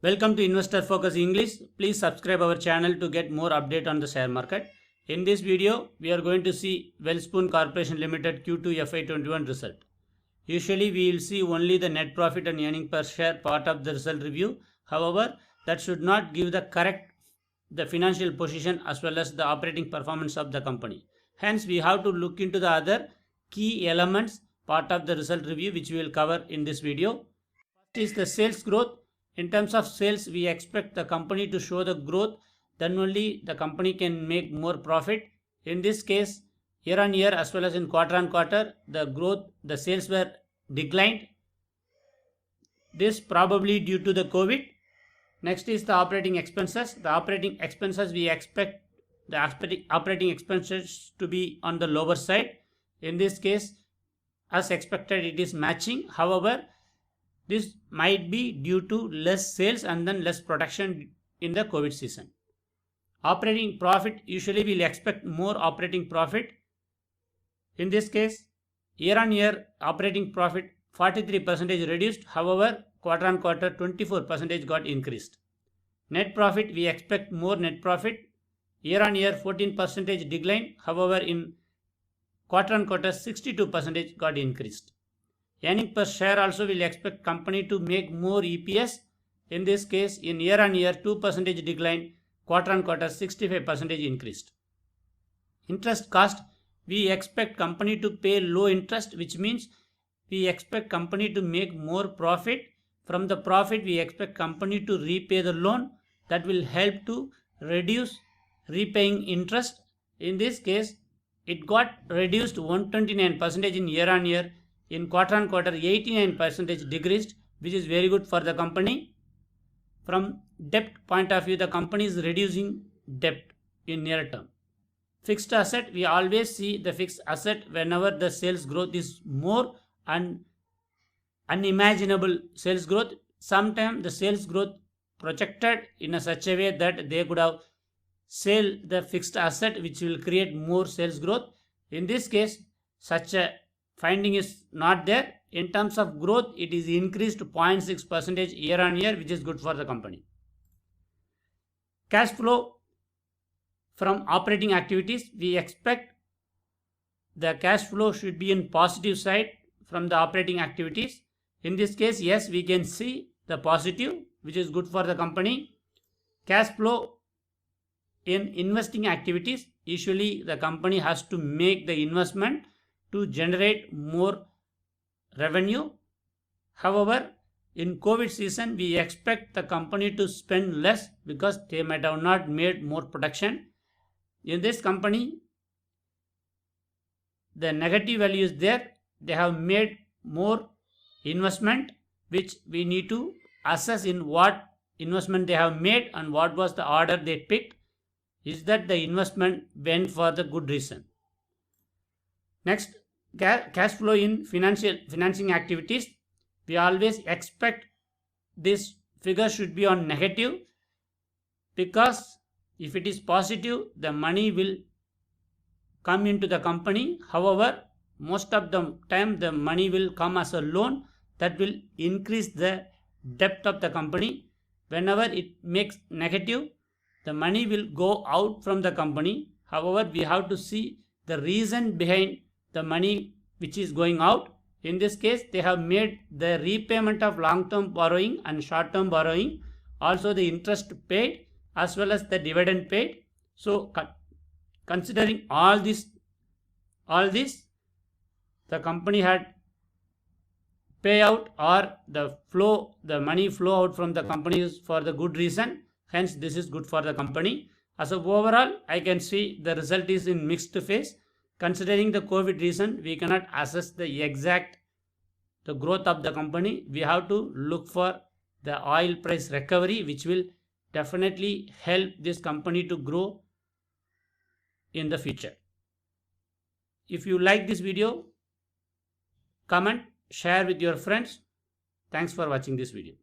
Welcome to Investor Focus English. Please subscribe our channel to get more update on the share market. In this video, we are going to see Wellspun Corporation Limited Q2 FY21 result. Usually, we will see only the net profit and earning per share part of the result review. However, that should not give the financial position as well as the operating performance of the company. Hence, we have to look into the other key elements part of the result review which we will cover in this video. First is the sales growth. In terms of sales, we expect the company to show the growth, then only the company can make more profit. In this case, year on year as well as in quarter on quarter, the sales were declined. This probably due to the COVID. Next is the operating expenses. The operating expenses, we expect the operating expenses to be on the lower side. In this case, as expected, it is matching. However, this might be due to less sales and then less production in the COVID season. Operating profit, usually we will expect more operating profit. In this case, year on year operating profit 43% reduced. However, quarter on quarter 24% got increased. Net profit, we expect more net profit. Year on year 14% decline. However, in quarter on quarter 62% got increased. Earning per share also will expect company to make more EPS. In this case, in year on year 2% decline, quarter on quarter 65% increased. Interest cost, we expect company to pay low interest, which means we expect company to make more profit. From the profit, we expect company to repay the loan. That will help to reduce repaying interest. In this case, it got reduced 129% in year on year. In quarter on quarter 89% decreased, which is very good for the company. From debt point of view, the company is reducing debt in near term. Fixed asset, we always see the fixed asset whenever the sales growth is more and unimaginable sales growth. Sometimes the sales growth projected in such a way that they could have sell the fixed asset which will create more sales growth. In this case, such a finding is not there. In terms of growth, it is increased 0.6% year on year, which is good for the company. Cash flow from operating activities, we expect the cash flow should be in positive side from the operating activities. In this case, yes, we can see the positive, which is good for the company. Cash flow in investing activities, usually the company has to make the investment to generate more revenue. However, in COVID season, we expect the company to spend less because they might have not made more production. In this company, the negative value is there. They have made more investment, which we need to assess in what investment they have made and what was the order they picked. Is that the investment went for the good reason? Next, cash flow in financing activities. We always expect this figure should be on negative, because if it is positive, the money will come into the company. However, most of the time the money will come as a loan that will increase the debt of the company. Whenever it makes negative, the money will go out from the company. However, we have to see the reason behind the money which is going out. In this case, they have made the repayment of long-term borrowing and short-term borrowing, also the interest paid as well as the dividend paid. So considering all this, the company had payout or the money flow out from the company is for the good reason. Hence, this is good for the company. As of overall, I can see the result is in mixed phase. Considering the COVID reason, we cannot assess the growth of the company. We have to look for the oil price recovery, which will definitely help this company to grow in the future. If you like this video, comment, share with your friends. Thanks for watching this video.